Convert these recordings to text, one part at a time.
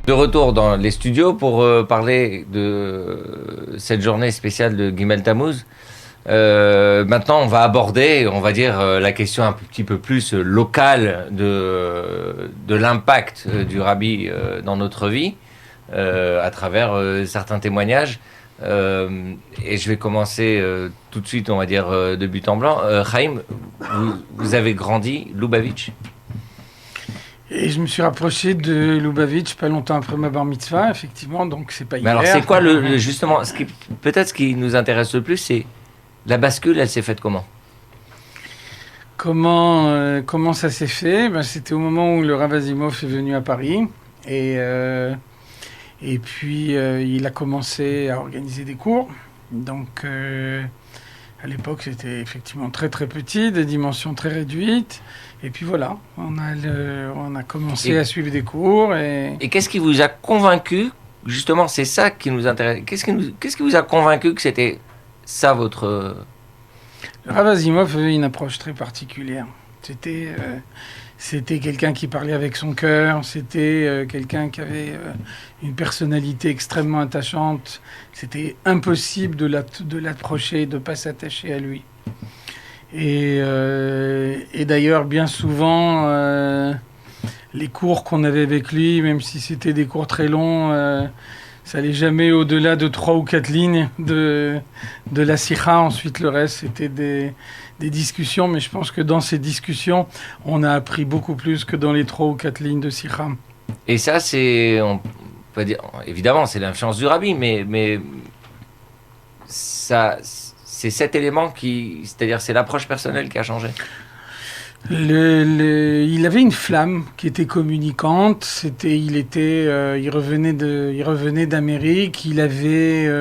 De retour dans les studios pour parler de cette journée spéciale de Gimel Tammuz. Maintenant, on va aborder, on va dire, la question un petit peu plus locale de l'impact du Rabbi dans notre vie, à travers certains témoignages. Et je vais commencer tout de suite, on va dire, de but en blanc. Chaim, vous avez grandi Lubavitch. Et je me suis rapproché de Lubavitch pas longtemps après ma bar mitzvah, effectivement, donc c'est pas hier. Mais alors, c'est quoi justement, peut-être ce qui nous intéresse le plus, c'est la bascule, elle s'est faite comment ? Comment ça s'est fait ? C'était au moment où le Rav Asimov est venu à Paris, et puis il a commencé à organiser des cours. Donc à l'époque, c'était effectivement très très petit, des dimensions très réduites. Et puis voilà, on a commencé à suivre des cours. Et qu'est-ce qui vous a convaincu ? Justement, c'est ça qui nous intéresse. Qu'est-ce qui vous a convaincu que c'était ça votre... Le Rav Asimov avait une approche très particulière. C'était quelqu'un qui parlait avec son cœur, c'était quelqu'un qui avait une personnalité extrêmement attachante. C'était impossible de l'approcher, de ne pas s'attacher à lui. Et d'ailleurs, bien souvent, les cours qu'on avait avec lui, même si c'était des cours très longs, ça n'allait jamais au-delà de 3 ou 4 lignes de la sikha. Ensuite, le reste, c'était des discussions. Mais je pense que dans ces discussions, on a appris beaucoup plus que dans les 3 ou 4 lignes de sikha. Et ça, on peut dire, évidemment, c'est l'influence du Rabbi, mais ça... C'est cet élément c'est-à-dire c'est l'approche personnelle qui a changé. Il avait une flamme qui était communicante. Il revenait d'Amérique. Il avait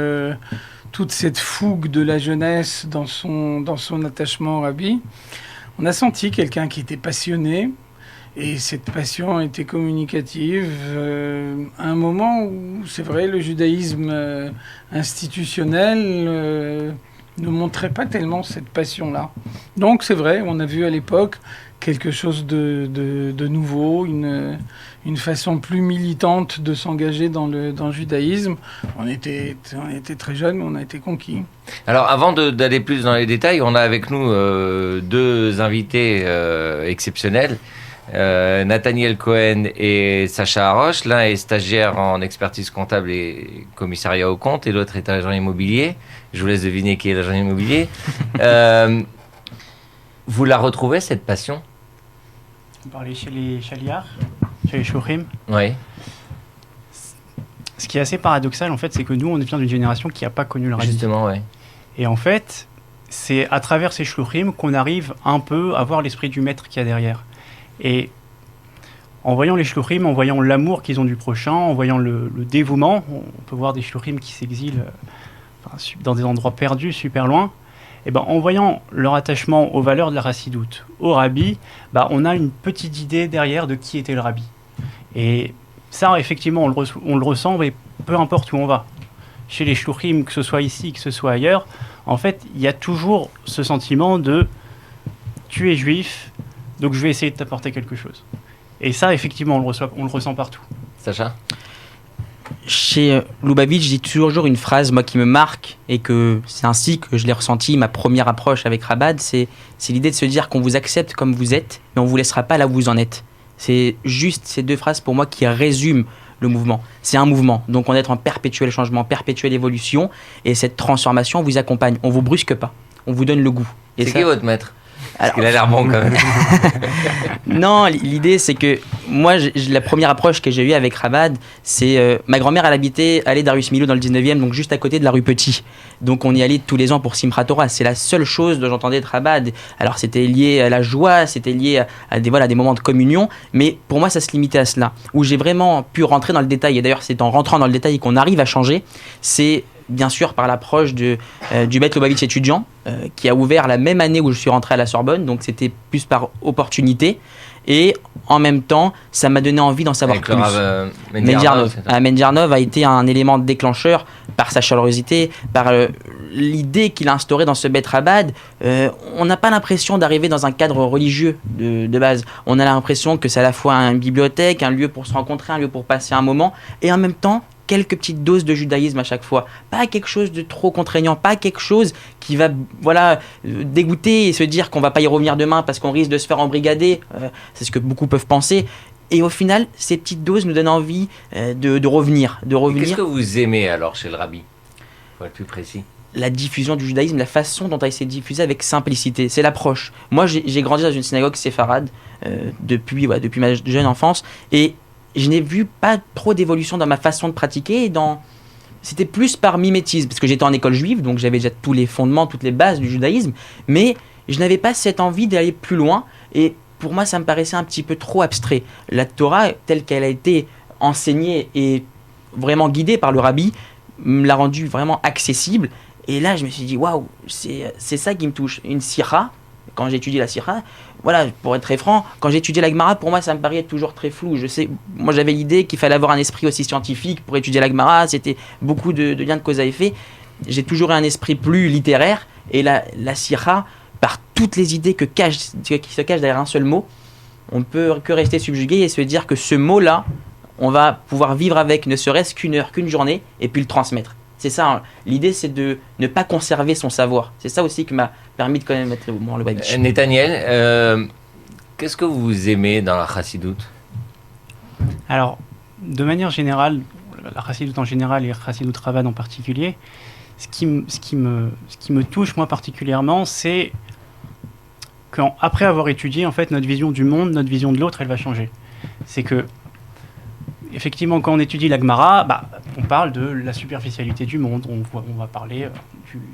toute cette fougue de la jeunesse dans son attachement au Rabbi. On a senti quelqu'un qui était passionné. Et cette passion était communicative à un moment où, c'est vrai, le judaïsme institutionnel ne montrait pas tellement cette passion-là. Donc c'est vrai, on a vu à l'époque quelque chose de nouveau, une façon plus militante de s'engager dans le judaïsme. On était très jeunes, mais on a été conquis. Alors avant d'aller plus dans les détails, on a avec nous 2 invités exceptionnels. Nathaniel Cohen et Sacha Haroche. L'un est stagiaire en expertise comptable et commissariat aux comptes, et l'autre est agent immobilier. Je vous laisse deviner qui est l'agent immobilier. Vous la retrouvez, cette passion ? Vous parlez chez les chaliards, chez les shouchim ? Oui. Ce qui est assez paradoxal, en fait, c'est que nous, on vient d'une génération qui n'a pas connu le Rabbi. Justement, oui. Et en fait, c'est à travers ces shouchim qu'on arrive un peu à voir l'esprit du maître qu'il y a derrière. Et en voyant les shluchim, en voyant l'amour qu'ils ont du prochain, en voyant le dévouement, on peut voir des shluchim qui s'exilent dans des endroits perdus, super loin. Et en voyant leur attachement aux valeurs de la chassidoute, au rabbi, on a une petite idée derrière de qui était le rabbi. Et ça, effectivement, on le ressent, mais peu importe où on va. Chez les shluchim, que ce soit ici, que ce soit ailleurs, en fait, il y a toujours ce sentiment de « tu es juif », donc je vais essayer de t'apporter quelque chose. Et ça, effectivement, on le ressent partout. Sacha ? Chez Lubavitch, je dis toujours une phrase, moi, qui me marque, et que c'est ainsi que je l'ai ressenti, ma première approche avec Chabad, c'est l'idée de se dire qu'on vous accepte comme vous êtes, mais on ne vous laissera pas là où vous en êtes. C'est juste ces 2 phrases, pour moi, qui résument le mouvement. C'est un mouvement, donc on est en perpétuel changement, perpétuelle évolution, et cette transformation vous accompagne. On ne vous brusque pas, on vous donne le goût. Et c'est qui votre maître ? Parce Alors, qu'il a l'air bon quand même. Non, l'idée c'est que moi, la première approche que j'ai eue avec Chabad, c'est ma grand-mère, elle habitait allée Darius Milhaud dans le 19e, donc juste à côté de la rue Petit. Donc on y allait tous les ans pour Simchat Torah. C'est la seule chose dont j'entendais de Chabad. Alors c'était lié à la joie, c'était lié à des moments de communion, mais pour moi ça se limitait à cela. Où j'ai vraiment pu rentrer dans le détail, et d'ailleurs c'est en rentrant dans le détail qu'on arrive à changer, c'est bien sûr par l'approche du Beth Lubavitch étudiant, qui a ouvert la même année où je suis rentré à la Sorbonne, donc c'était plus par opportunité. Et en même temps, ça m'a donné envie d'en savoir Avec plus. Mendiarnov. Mendiarnov a été un élément déclencheur par sa chaleurosité, par l'idée qu'il a instaurée dans ce Beth Rabad. On n'a pas l'impression d'arriver dans un cadre religieux de base. On a l'impression que c'est à la fois une bibliothèque, un lieu pour se rencontrer, un lieu pour passer un moment, et en même temps, quelques petites doses de judaïsme à chaque fois. Pas quelque chose de trop contraignant, pas quelque chose qui va dégoûter et se dire qu'on va pas y revenir demain parce qu'on risque de se faire embrigader. C'est ce que beaucoup peuvent penser. Et au final, ces petites doses nous donnent envie de revenir. Qu'est-ce que vous aimez alors chez le rabbi, pour être plus précis? La diffusion du judaïsme, la façon dont elle s'est diffusée avec simplicité, c'est l'approche. Moi, j'ai grandi dans une synagogue séfarade depuis ma jeune enfance, et je n'ai vu pas trop d'évolution dans ma façon de pratiquer. C'était plus par mimétisme, parce que j'étais en école juive, donc j'avais déjà tous les fondements, toutes les bases du judaïsme, mais je n'avais pas cette envie d'aller plus loin, et pour moi, ça me paraissait un petit peu trop abstrait. La Torah, telle qu'elle a été enseignée et vraiment guidée par le rabbi, me l'a rendue vraiment accessible. Et là, je me suis dit, waouh, c'est ça qui me touche. Une sira, quand j'ai étudié la sira, voilà, pour être très franc, quand j'ai étudié la Gemara, pour moi, ça me paraissait toujours très flou. Moi, j'avais l'idée qu'il fallait avoir un esprit aussi scientifique pour étudier la Gemara. C'était beaucoup de liens de cause à effet. J'ai toujours eu un esprit plus littéraire. Et la sira, par toutes les idées qui se cachent derrière un seul mot, on ne peut que rester subjugué et se dire que ce mot-là, on va pouvoir vivre avec ne serait-ce qu'une heure, qu'une journée, et puis le transmettre. C'est ça, hein. L'idée, c'est de ne pas conserver son savoir. C'est ça aussi qui m'a permis de connaître le Lubavitch. Nathaniel, qu'est-ce que vous aimez dans la chassidoute? Alors, de manière générale, la chassidoute en général et la chassidoute Rabad en particulier, ce qui me touche moi particulièrement, c'est qu'après avoir étudié, en fait, notre vision du monde, notre vision de l'autre, elle va changer. C'est que effectivement, quand on étudie la Gemara, on parle de la superficialité du monde, on va parler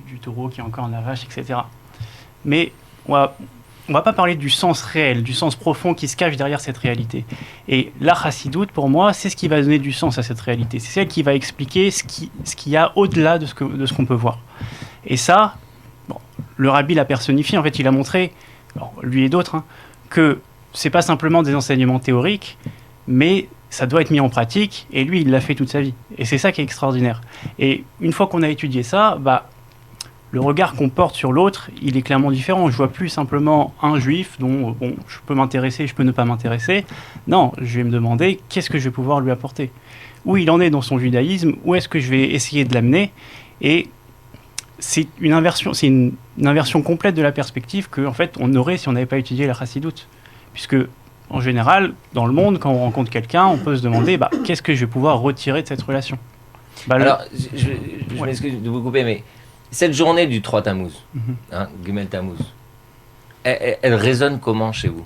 du taureau qui est encore en la vache, etc. Mais on va pas parler du sens réel, du sens profond qui se cache derrière cette réalité. Et la chassidoute, pour moi, c'est ce qui va donner du sens à cette réalité. C'est celle qui va expliquer ce qu'il y a au-delà de ce qu'on peut voir. Et ça, le rabbi l'a personnifié, en fait, il a montré, lui et d'autres, que c'est pas simplement des enseignements théoriques, mais ça doit être mis en pratique, et lui, il l'a fait toute sa vie. Et c'est ça qui est extraordinaire. Et une fois qu'on a étudié ça, le regard qu'on porte sur l'autre, il est clairement différent. Je vois plus simplement un juif dont je peux m'intéresser, je peux ne pas m'intéresser. Non, je vais me demander qu'est-ce que je vais pouvoir lui apporter. Où il en est dans son judaïsme, où est-ce que je vais essayer de l'amener. Et c'est une inversion complète de la perspective qu'en fait, on aurait si on n'avait pas étudié la chassidoute. Puisque en général, dans le monde, quand on rencontre quelqu'un, on peut se demander qu'est-ce que je vais pouvoir retirer de cette relation. Alors, je m'excuse de vous couper, mais cette journée du 3 Tammuz, Gimel Tammuz, elle résonne comment chez vous?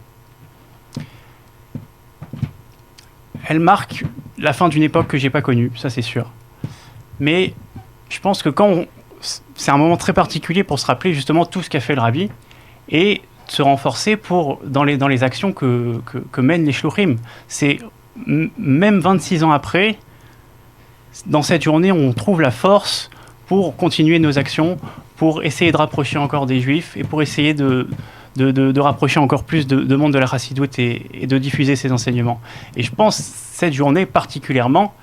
Elle marque la fin d'une époque que j'ai pas connue, ça c'est sûr. Mais je pense que c'est un moment très particulier pour se rappeler justement tout ce qu'a fait le rabbi et se renforcer dans les actions que mènent les shluchim. C'est même 26 ans après, dans cette journée, on trouve la force pour continuer nos actions, pour essayer de rapprocher encore des juifs et pour essayer de rapprocher encore plus de monde de la chassidoute et de diffuser ses enseignements. Et je pense cette journée particulièrement,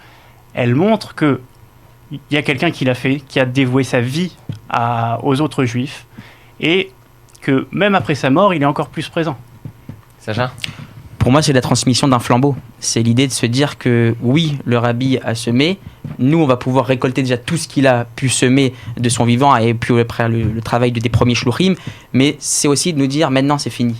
elle montre que il y a quelqu'un qui l'a fait, qui a dévoué sa vie aux autres juifs et que même après sa mort, il est encore plus présent. Sacha ? Pour moi, c'est la transmission d'un flambeau. C'est l'idée de se dire que oui, le rabbi a semé. Nous, on va pouvoir récolter déjà tout ce qu'il a pu semer de son vivant et puis après le travail des premiers shluchim. Mais c'est aussi de nous dire maintenant, c'est fini.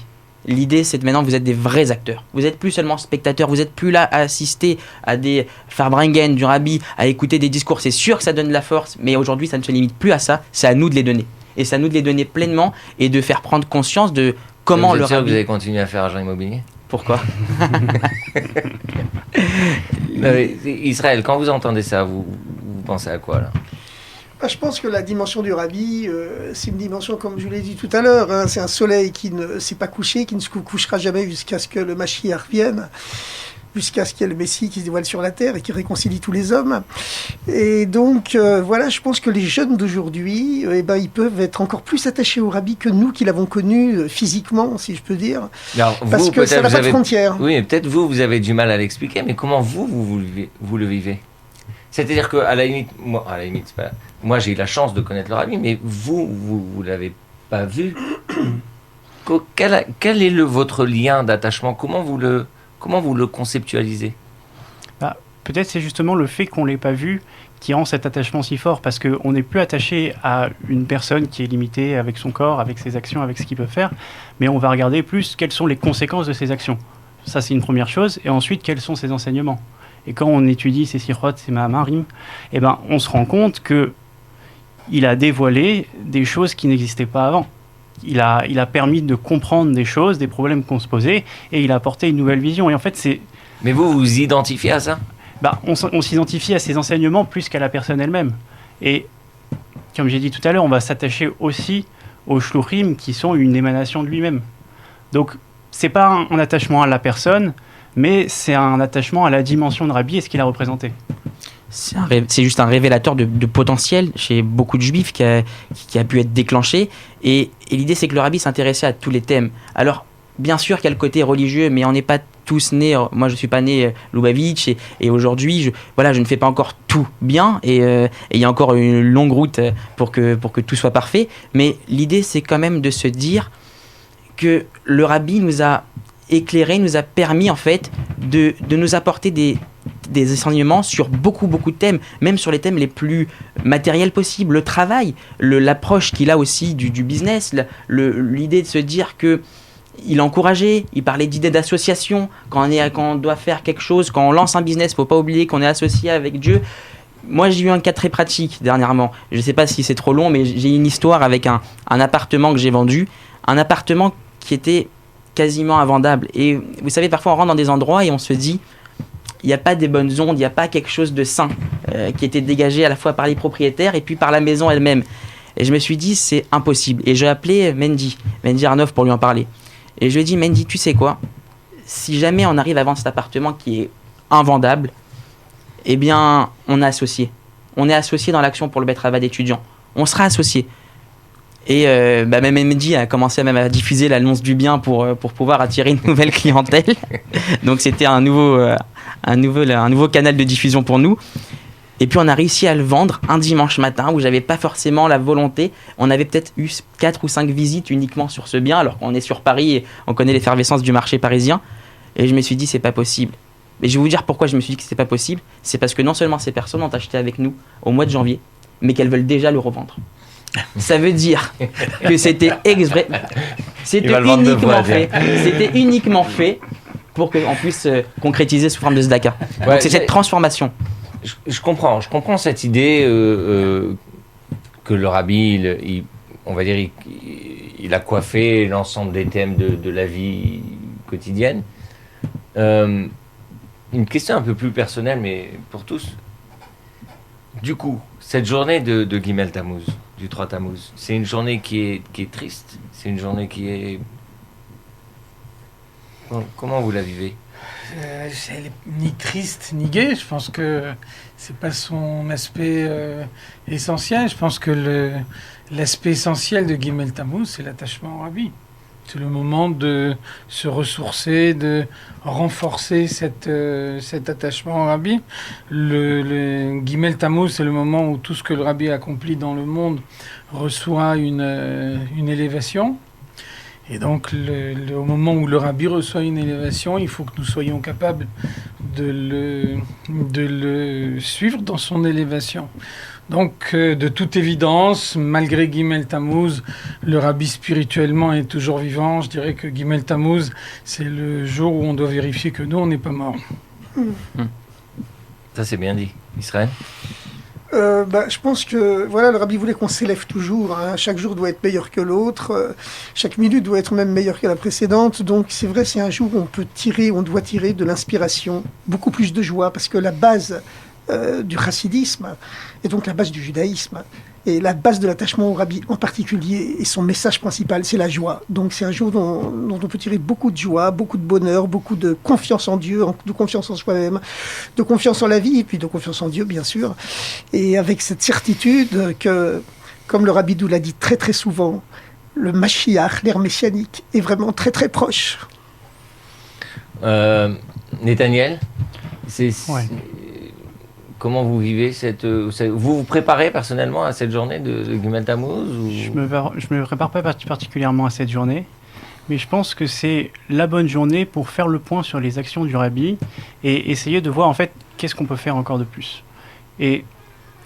L'idée, c'est que maintenant, vous êtes des vrais acteurs. Vous n'êtes plus seulement spectateurs. Vous n'êtes plus là à assister à des farbringen du rabbi, à écouter des discours. C'est sûr que ça donne de la force, mais aujourd'hui, ça ne se limite plus à ça. C'est à nous de les donner. Et c'est à nous de les donner pleinement et de faire prendre conscience de comment le rabbi... Vous êtes sûr que vous allez continuer à faire agent immobilier ? Pourquoi ? Israël, quand vous entendez ça, vous pensez à quoi là ? Je pense que la dimension du rabbi, c'est une dimension, comme je l'ai dit tout à l'heure, c'est un soleil qui ne s'est pas couché, qui ne se couchera jamais jusqu'à ce que le Mashiach vienne. jusqu'à ce qu'il y ait le Messie qui se dévoile sur la terre et qui réconcilie tous les hommes. Et donc, voilà, je pense que les jeunes d'aujourd'hui, ils peuvent être encore plus attachés au rabbi que nous qui l'avons connu physiquement, si je peux dire. Alors, Parce que ça n'a pas de frontières. Oui, peut-être vous avez du mal à l'expliquer, mais comment vous le vivez? C'est-à-dire qu'à la limite, c'est pas... moi j'ai eu la chance de connaître le rabbi, mais vous l'avez pas vu. Quel est votre lien d'attachement? Comment vous le conceptualisez? Peut-être c'est justement le fait qu'on ne l'ait pas vu qui rend cet attachement si fort, parce qu'on n'est plus attaché à une personne qui est limitée avec son corps, avec ses actions, avec ce qu'il peut faire, mais on va regarder plus quelles sont les conséquences de ses actions. Ça, c'est une première chose. Et ensuite, quels sont ses enseignements. Et quand on étudie ces sirots, ces maharim, on se rend compte qu'il a dévoilé des choses qui n'existaient pas avant. Il a permis de comprendre des choses, des problèmes qu'on se posait, et il a apporté une nouvelle vision. Et en fait, c'est... Mais vous vous identifiez à ça? On s'identifie à ses enseignements plus qu'à la personne elle-même. Et comme j'ai dit tout à l'heure, on va s'attacher aussi aux shluchim qui sont une émanation de lui-même. Donc, c'est pas un attachement à la personne, mais c'est un attachement à la dimension de Rabbi et ce qu'il a représenté. C'est juste un révélateur de potentiel chez beaucoup de juifs qui a pu être déclenché. Et l'idée, c'est que le Rabbi s'intéressait à tous les thèmes. Alors, bien sûr qu'il y a le côté religieux, mais on n'est pas tous nés. Moi, je ne suis pas né Lubavitch, et aujourd'hui, je ne fais pas encore tout bien. Et il y a encore une longue route pour que tout soit parfait. Mais l'idée, c'est quand même de se dire que le Rabbi nous a éclairé, nous a permis en fait de nous apporter des enseignements sur beaucoup de thèmes, même sur les thèmes les plus matériels possibles, le travail, l'approche qu'il a aussi du business, l'idée de se dire que il encourageait, il parlait d'idées d'association, quand on doit faire quelque chose, quand on lance un business, il ne faut pas oublier qu'on est associé avec Dieu. Moi, j'ai eu un cas très pratique dernièrement, je ne sais pas si c'est trop long, mais j'ai une histoire avec un appartement que j'ai vendu, un appartement qui était quasiment invendable. Et vous savez, parfois on rentre dans des endroits et on se dit, il n'y a pas des bonnes ondes, il n'y a pas quelque chose de sain qui était dégagé à la fois par les propriétaires et puis par la maison elle-même. Et je me suis dit, c'est impossible. Et j'ai appelé Mendy Arnov pour lui en parler. Et je lui ai dit, Mendy, tu sais quoi? Si jamais on arrive à vendre cet appartement qui est invendable, eh bien, on est associé. On est associé dans l'action pour le Bet Ravad étudiant. On sera associé. Et même Mendy a commencé à diffuser l'annonce du bien pour pouvoir attirer une nouvelle clientèle. Donc c'était un nouveau canal de diffusion pour nous. Et puis on a réussi à le vendre un dimanche matin où j'avais pas forcément la volonté. On avait peut-être eu 4 ou 5 visites uniquement sur ce bien, alors qu'on est sur Paris et on connaît l'effervescence du marché parisien. Et je me suis dit, c'est pas possible. Et je vais vous dire pourquoi je me suis dit que c'était pas possible. C'est parce que non seulement ces personnes ont acheté avec nous au mois de janvier, mais qu'elles veulent déjà le revendre. Ça veut dire que c'était exprès. C'était uniquement fait pour qu'on puisse concrétiser sous forme de tzedaka. Ouais, donc c'est cette transformation. Je comprends cette idée que le Rabbi, on va dire, il a coiffé l'ensemble des thèmes de la vie quotidienne. Une question un peu plus personnelle, mais pour tous. Du coup, cette journée de Gimel Tammuz, du 3 Tammuz, c'est une journée qui est triste, c'est une journée qui est... Comment vous la vivez? Elle est ni triste ni gaie. Je pense que c'est pas son aspect essentiel. Je pense que l'aspect essentiel de Gimel Tammuz, c'est l'attachement au Rabbi. C'est le moment de se ressourcer, de renforcer cet attachement au Rabbi. Le Gimel Tammuz, c'est le moment où tout ce que le Rabbi accomplit dans le monde reçoit une élévation. Et donc, au moment où le Rabbi reçoit une élévation, il faut que nous soyons capables de le suivre dans son élévation. Donc, de toute évidence, malgré Gimel Tammuz, le Rabbi spirituellement est toujours vivant. Je dirais que Gimel Tammuz, c'est le jour où on doit vérifier que nous, on n'est pas morts. Ça, c'est bien dit. Israël? Je pense que le Rabbi voulait qu'on s'élève toujours. Chaque jour doit être meilleur que l'autre. Chaque minute doit être même meilleure que la précédente. Donc c'est vrai, c'est un jour où on doit tirer de l'inspiration, beaucoup plus de joie, parce que la base du chassidisme et donc la base du judaïsme Et la base de l'attachement au Rabbi en particulier, et son message principal, c'est la joie. Donc c'est un jour dont on peut tirer beaucoup de joie, beaucoup de bonheur, beaucoup de confiance en Dieu, de confiance en soi-même, de confiance en la vie, et puis de confiance en Dieu, bien sûr. Et avec cette certitude que, comme le Rabbi nous l'a dit très très souvent, le Mashiach, l'ère messianique, est vraiment très très proche. Nathaniel, Ouais. comment vous vivez vous vous préparez personnellement à cette journée de Gimel Tammuz ou... Je me prépare pas particulièrement à cette journée, mais je pense que c'est la bonne journée pour faire le point sur les actions du Rabbi et essayer de voir en fait qu'est-ce qu'on peut faire encore de plus. Et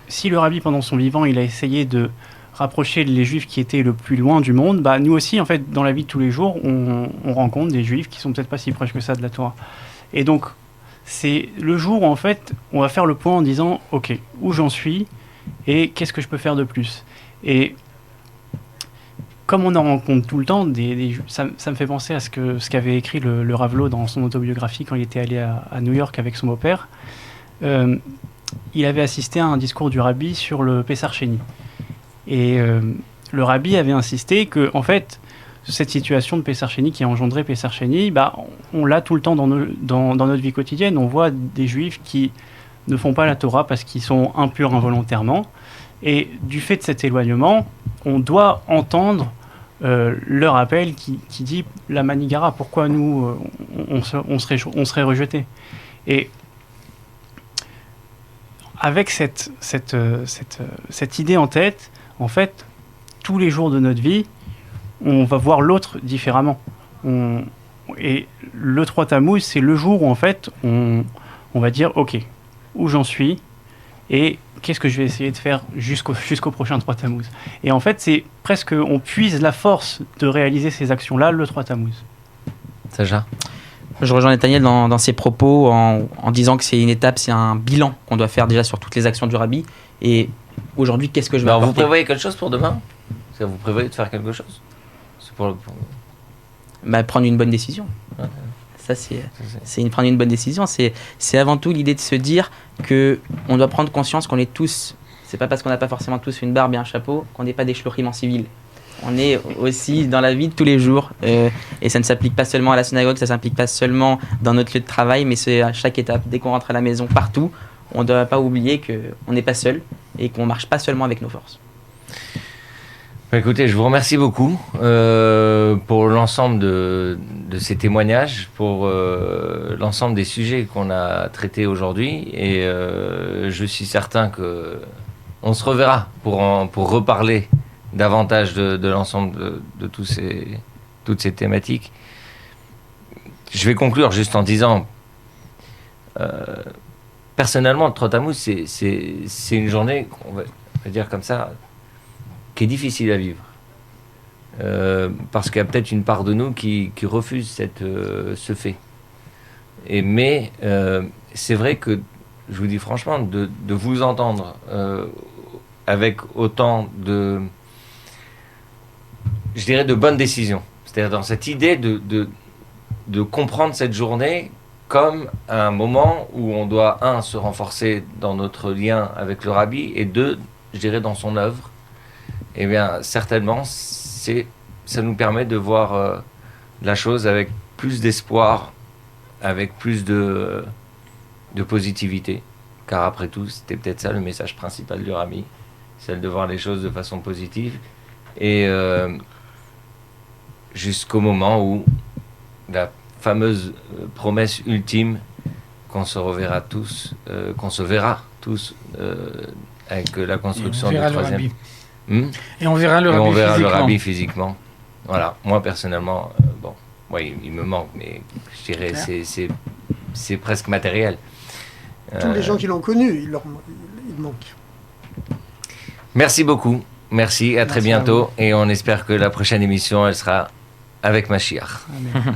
si le Rabbi pendant son vivant il a essayé de rapprocher les Juifs qui étaient le plus loin du monde, bah nous aussi en fait dans la vie de tous les jours on rencontre des Juifs qui sont peut-être pas si proches que ça de la Torah. Et donc c'est le jour où en fait on va faire le point en disant ok, où j'en suis et qu'est-ce que je peux faire de plus. Et comme on en rencontre tout le temps, ça me fait penser à ce qu'avait écrit le Ravelot dans son autobiographie quand il était allé à New York avec son beau-père. Il avait assisté à un discours du Rabbi sur le Pessar Sheni. Et le Rabbi avait insisté que en fait, cette situation de Pessar Sheni qui a engendré Pessar Sheni, bah, on l'a tout le temps dans notre vie quotidienne. On voit des Juifs qui ne font pas la Torah parce qu'ils sont impurs involontairement. Et du fait de cet éloignement, on doit entendre leur appel qui dit la Manigara, pourquoi nous, on serait rejetés. Et avec cette idée en tête, en fait, tous les jours de notre vie, on va voir l'autre différemment. Et le 3 Tammuz, c'est le jour où en fait, on va dire, ok, où j'en suis et qu'est-ce que je vais essayer de faire jusqu'au prochain 3 Tammuz. Et en fait, c'est presque, on puise la force de réaliser ces actions-là le 3 Tammuz. Sacha? Je rejoins Nathaniel dans ses propos en disant que c'est une étape, c'est un bilan qu'on doit faire déjà sur toutes les actions du Rabbi. Et aujourd'hui, qu'est-ce que je vais Alors, vous apporter ? prévoyez quelque chose pour demain? Vous prévoyez de faire quelque chose? C'est pour... Bah, prendre une bonne décision. Ouais. Ça, prendre une bonne décision. C'est avant tout l'idée de se dire qu'on doit prendre conscience qu'on est tous, c'est pas parce qu'on n'a pas forcément tous une barbe et un chapeau qu'on n'est pas des shluchim en civil. On est aussi dans la vie de tous les jours. Et ça ne s'applique pas seulement à la synagogue, ça ne s'applique pas seulement dans notre lieu de travail, mais c'est à chaque étape. Dès qu'on rentre à la maison, partout, on ne doit pas oublier qu'on n'est pas seul et qu'on ne marche pas seulement avec nos forces. Écoutez, je vous remercie beaucoup pour l'ensemble de ces témoignages, pour l'ensemble des sujets qu'on a traités aujourd'hui. Et je suis certain qu'on se reverra pour reparler davantage de l'ensemble de toutes ces thématiques. Je vais conclure juste en disant, personnellement, le 3 Tammuz, c'est une journée, on va dire comme ça, qui est difficile à vivre. Parce qu'il y a peut-être une part de nous qui refuse ce fait. Mais c'est vrai que, je vous dis franchement, de vous entendre avec autant de bonnes décisions, c'est-à-dire dans cette idée de comprendre cette journée comme un moment où on doit, se renforcer dans notre lien avec le Rabbi, et deux, je dirais, dans son œuvre. Eh bien, certainement, ça nous permet de voir la chose avec plus d'espoir, avec plus de positivité. Car après tout, c'était peut-être ça le message principal du Rabbi, celle de voir les choses de façon positive. Et jusqu'au moment où la fameuse promesse ultime qu'on se reverra tous, avec la construction du troisième. Et on verra le Rabbi physiquement. Voilà, moi personnellement, il me manque, mais je dirais c'est presque matériel. Tous les gens qui l'ont connu, il manque. Merci beaucoup, merci, à très bientôt, et on espère que la prochaine émission, elle sera avec Mashiach. Amen.